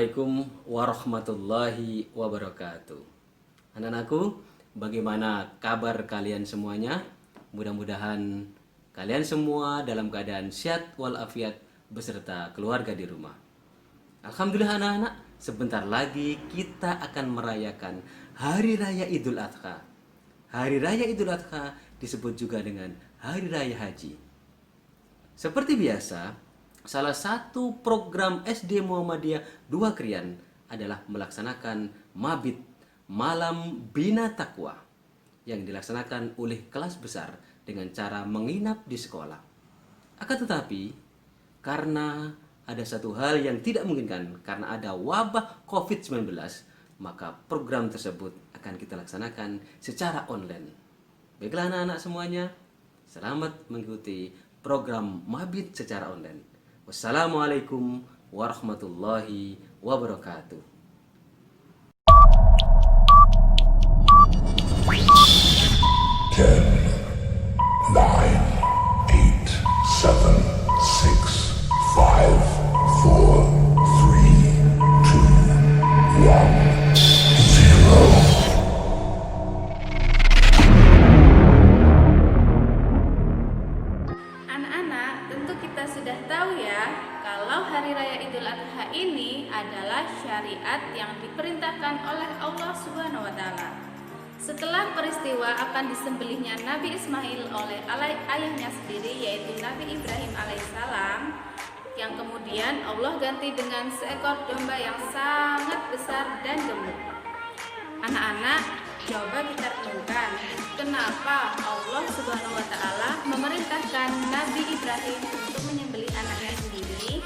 Assalamualaikum warahmatullahi wabarakatuh. Anak-anakku, bagaimana kabar kalian semuanya? Mudah-mudahan kalian semua dalam keadaan sehat walafiat beserta keluarga di rumah. Alhamdulillah anak-anak, sebentar lagi kita akan merayakan Hari Raya Idul Adha. Hari Raya Idul Adha disebut juga dengan Hari Raya Haji. Seperti biasa, salah satu program SD Muhammadiyah 2 Krian adalah melaksanakan Mabit Malam Bina Takwa yang dilaksanakan oleh kelas besar dengan cara menginap di sekolah. Akan tetapi, karena ada satu hal yang tidak memungkinkan karena ada wabah COVID-19, maka program tersebut akan kita laksanakan secara online. Baiklah anak-anak semuanya, selamat mengikuti program Mabit secara online. Wassalamualaikum warahmatullahi wabarakatuh. Ten, nine, eight, seven, six, five, four, three, two, one, zero. Anak-anak, tentu kita sudah tahu ya, kalau Hari Raya Idul Adha ini adalah syariat yang diperintahkan oleh Allah Subhanahu wa Ta'ala. Setelah peristiwa akan disembelihnya Nabi Ismail oleh ayahnya sendiri, yaitu Nabi Ibrahim alaihissalam, yang kemudian Allah ganti dengan seekor domba yang sangat besar dan gemuk. Anak-anak, coba kita renungkan, kenapa Allah Subhanahu wa Ta'ala memerintahkan Nabi Ibrahim untuk menyembelih anaknya sendiri?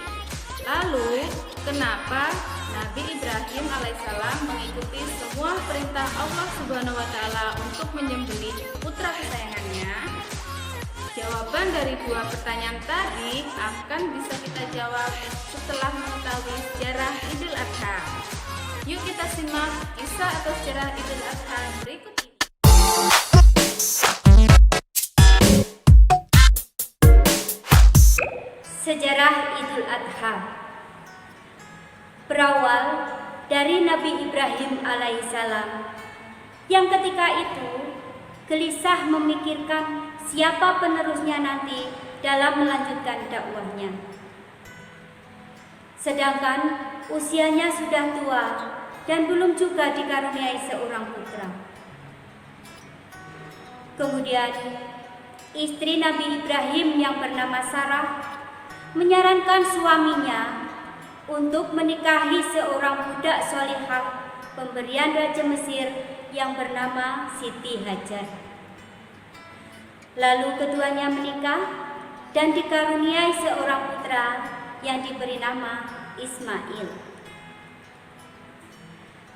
Lalu, kenapa Nabi Ibrahim alaihissalam mengikuti semua perintah Allah Subhanahu wa Ta'ala untuk menyembelih putra kesayangannya? Jawaban dari dua pertanyaan tadi akan bisa kita jawab setelah mengetahui sejarah Idul Adha. Yuk kita simak kisah atau sejarah Idul Adha berikut ini. Sejarah Idul Adha berawal dari Nabi Ibrahim alaihissalam yang ketika itu gelisah memikirkan siapa penerusnya nanti dalam melanjutkan dakwahnya. Sedangkan usianya sudah tua dan belum juga dikaruniai seorang putra. Kemudian istri Nabi Ibrahim yang bernama Sarah menyarankan suaminya untuk menikahi seorang budak solihah pemberian Raja Mesir yang bernama Siti Hajar. Lalu keduanya menikah dan dikaruniai seorang putra yang diberi nama Ismail.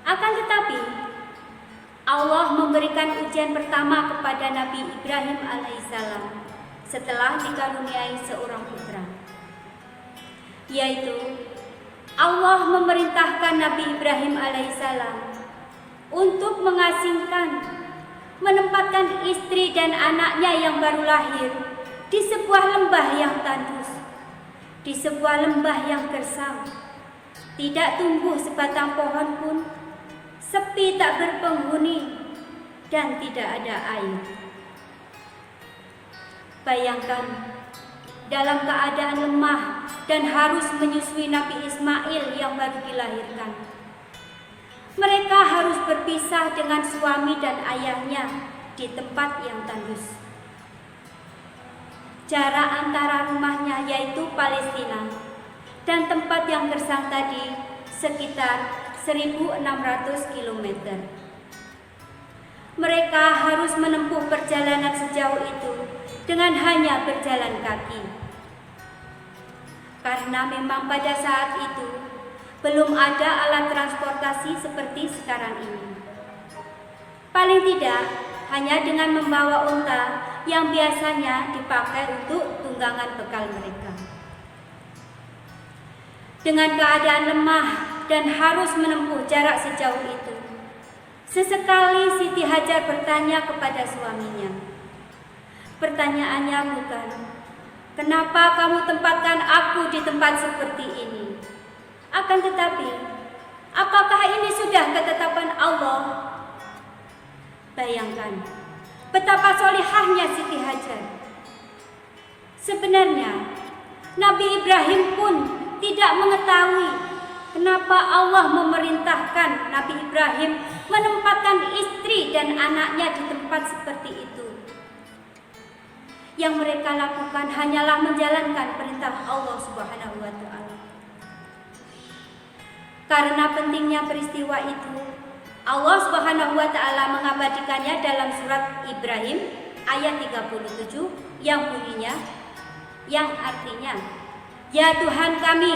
Akan tetapi, Allah memberikan ujian pertama kepada Nabi Ibrahim alaihissalam setelah dikaruniai seorang putra, yaitu Allah memerintahkan Nabi Ibrahim alaihissalam untuk menempatkan istri dan anaknya yang baru lahir di sebuah lembah yang tandus, di sebuah lembah yang gersang, tidak tumbuh sebatang pohon pun, sepi tak berpenghuni, dan tidak ada air. Bayangkan, dalam keadaan lemah dan harus menyusui Nabi Ismail yang baru dilahirkan, mereka harus berpisah dengan suami dan ayahnya di tempat yang tandus. Jarak antara rumahnya yaitu Palestina dan tempat yang gersang tadi sekitar 1.600 km. Mereka harus menempuh perjalanan sejauh itu dengan hanya berjalan kaki. Karena memang pada saat itu belum ada alat transportasi seperti sekarang ini. Paling tidak hanya dengan membawa unta yang biasanya dipakai untuk tunggangan bekal mereka. Dengan keadaan lemah dan harus menempuh jarak sejauh itu, sesekali Siti Hajar bertanya kepada suaminya. Pertanyaannya bukan, "Kenapa kamu tempatkan aku di tempat seperti ini?" Akan tetapi, Apakah ini sudah ketetapan Allah? Bayangkan betapa solihahnya Siti Hajar. Sebenarnya Nabi Ibrahim pun tidak mengetahui kenapa Allah memerintahkan Nabi Ibrahim menempatkan istri dan anaknya di tempat seperti itu. Yang mereka lakukan hanyalah menjalankan perintah Allah Subhanahu wa Ta'ala. Karena pentingnya peristiwa itu, Allah Subhanahu wa Ta'ala mengabadikannya dalam surat Ibrahim ayat 37 yang bunyinya, yang artinya, "Ya Tuhan kami,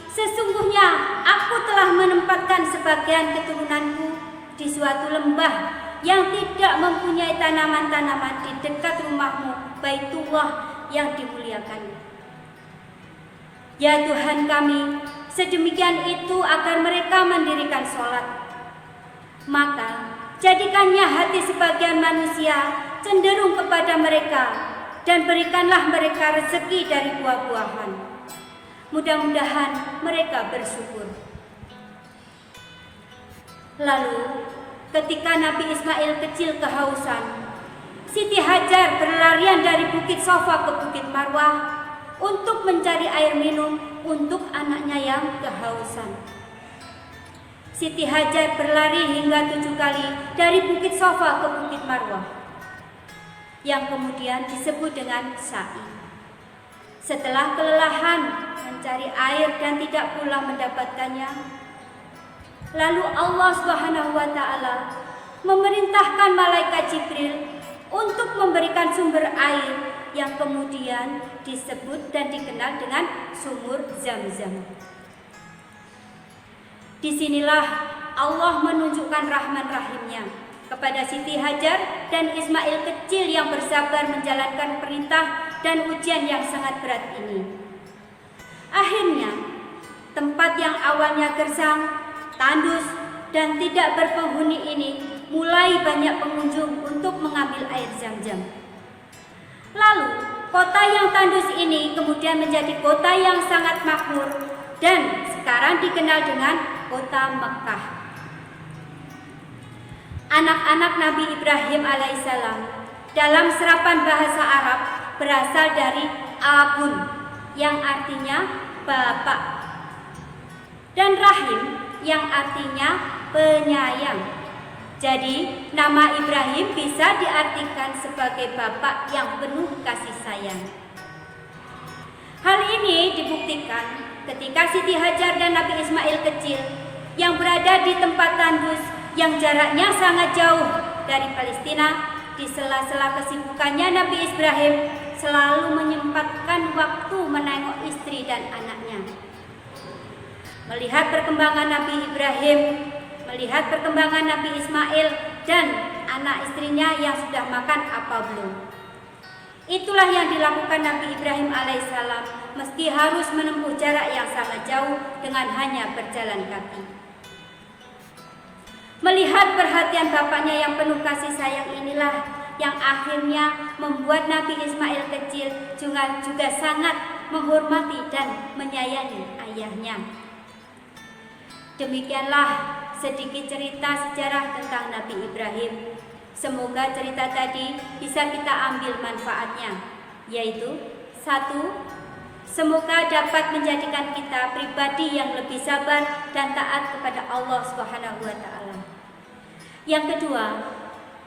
sesungguhnya aku telah menempatkan sebagian keturunanku di suatu lembah yang tidak mempunyai tanaman-tanaman di dekat rumahmu, Baitullah yang dimuliakan. Ya Tuhan kami, sedemikian itu agar mereka mendirikan sholat. Maka jadikannya hati sebagian manusia cenderung kepada mereka, dan berikanlah mereka rezeki dari buah-buahan. Mudah-mudahan mereka bersyukur." Lalu ketika Nabi Ismail kecil kehausan, Siti Hajar berlarian dari Bukit Sofa ke Bukit Marwah untuk mencari air minum untuk anaknya yang kehausan. Siti Hajar berlari hingga 7 kali dari Bukit Sofa ke Bukit Marwah, yang kemudian disebut dengan sa'i. Setelah kelelahan mencari air dan tidak pula mendapatkannya, lalu Allah Subhanahu wa Ta'ala memerintahkan malaikat Jibril untuk memberikan sumber air yang kemudian disebut dan dikenal dengan sumur Zam-Zam. Disinilah Allah menunjukkan rahman rahimnya kepada Siti Hajar dan Ismail kecil yang bersabar menjalankan perintah dan ujian yang sangat berat ini. Akhirnya, tempat yang awalnya gersang, tandus, dan tidak berpenghuni ini mulai banyak pengunjung untuk mengambil air Zam-Zam. Lalu, kota yang tandus ini kemudian menjadi kota yang sangat makmur dan sekarang dikenal dengan kota Mekah. Anak-anak Nabi Ibrahim alaihissalam dalam serapan bahasa Arab berasal dari abun yang artinya bapak dan rahim yang artinya penyayang. Jadi nama Ibrahim bisa diartikan sebagai bapak yang penuh kasih sayang. Hal ini dibuktikan ketika Siti Hajar dan Nabi Ismail kecil yang berada di tempat tandus yang jaraknya sangat jauh dari Palestina, di sela-sela kesibukannya Nabi Ibrahim selalu menyempatkan waktu menengok istri dan anaknya. Melihat perkembangan Nabi Ibrahim, melihat perkembangan Nabi Ismail dan anak istrinya yang sudah makan apa belum. Itulah yang dilakukan Nabi Ibrahim alaihissalam meski harus menempuh jarak yang sangat jauh dengan hanya berjalan kaki. Melihat perhatian bapaknya yang penuh kasih sayang inilah yang akhirnya membuat Nabi Ismail kecil juga sangat menghormati dan menyayangi ayahnya. Demikianlah sedikit cerita sejarah tentang Nabi Ibrahim. Semoga cerita tadi bisa kita ambil manfaatnya, yaitu 1. Semoga dapat menjadikan kita pribadi yang lebih sabar dan taat kepada Allah Subhanahu wa Ta'ala. Yang kedua,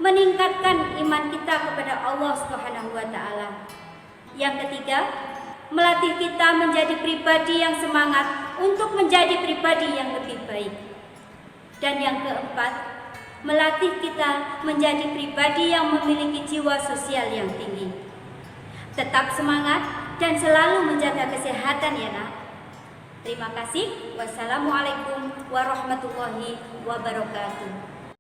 meningkatkan iman kita kepada Allah Subhanahu wa Ta'ala. Yang ketiga, melatih kita menjadi pribadi yang semangat untuk menjadi pribadi yang lebih baik. Dan yang keempat, melatih kita menjadi pribadi yang memiliki jiwa sosial yang tinggi. Tetap semangat dan selalu menjaga kesehatan ya nak. Terima kasih. Wassalamualaikum warahmatullahi wabarakatuh.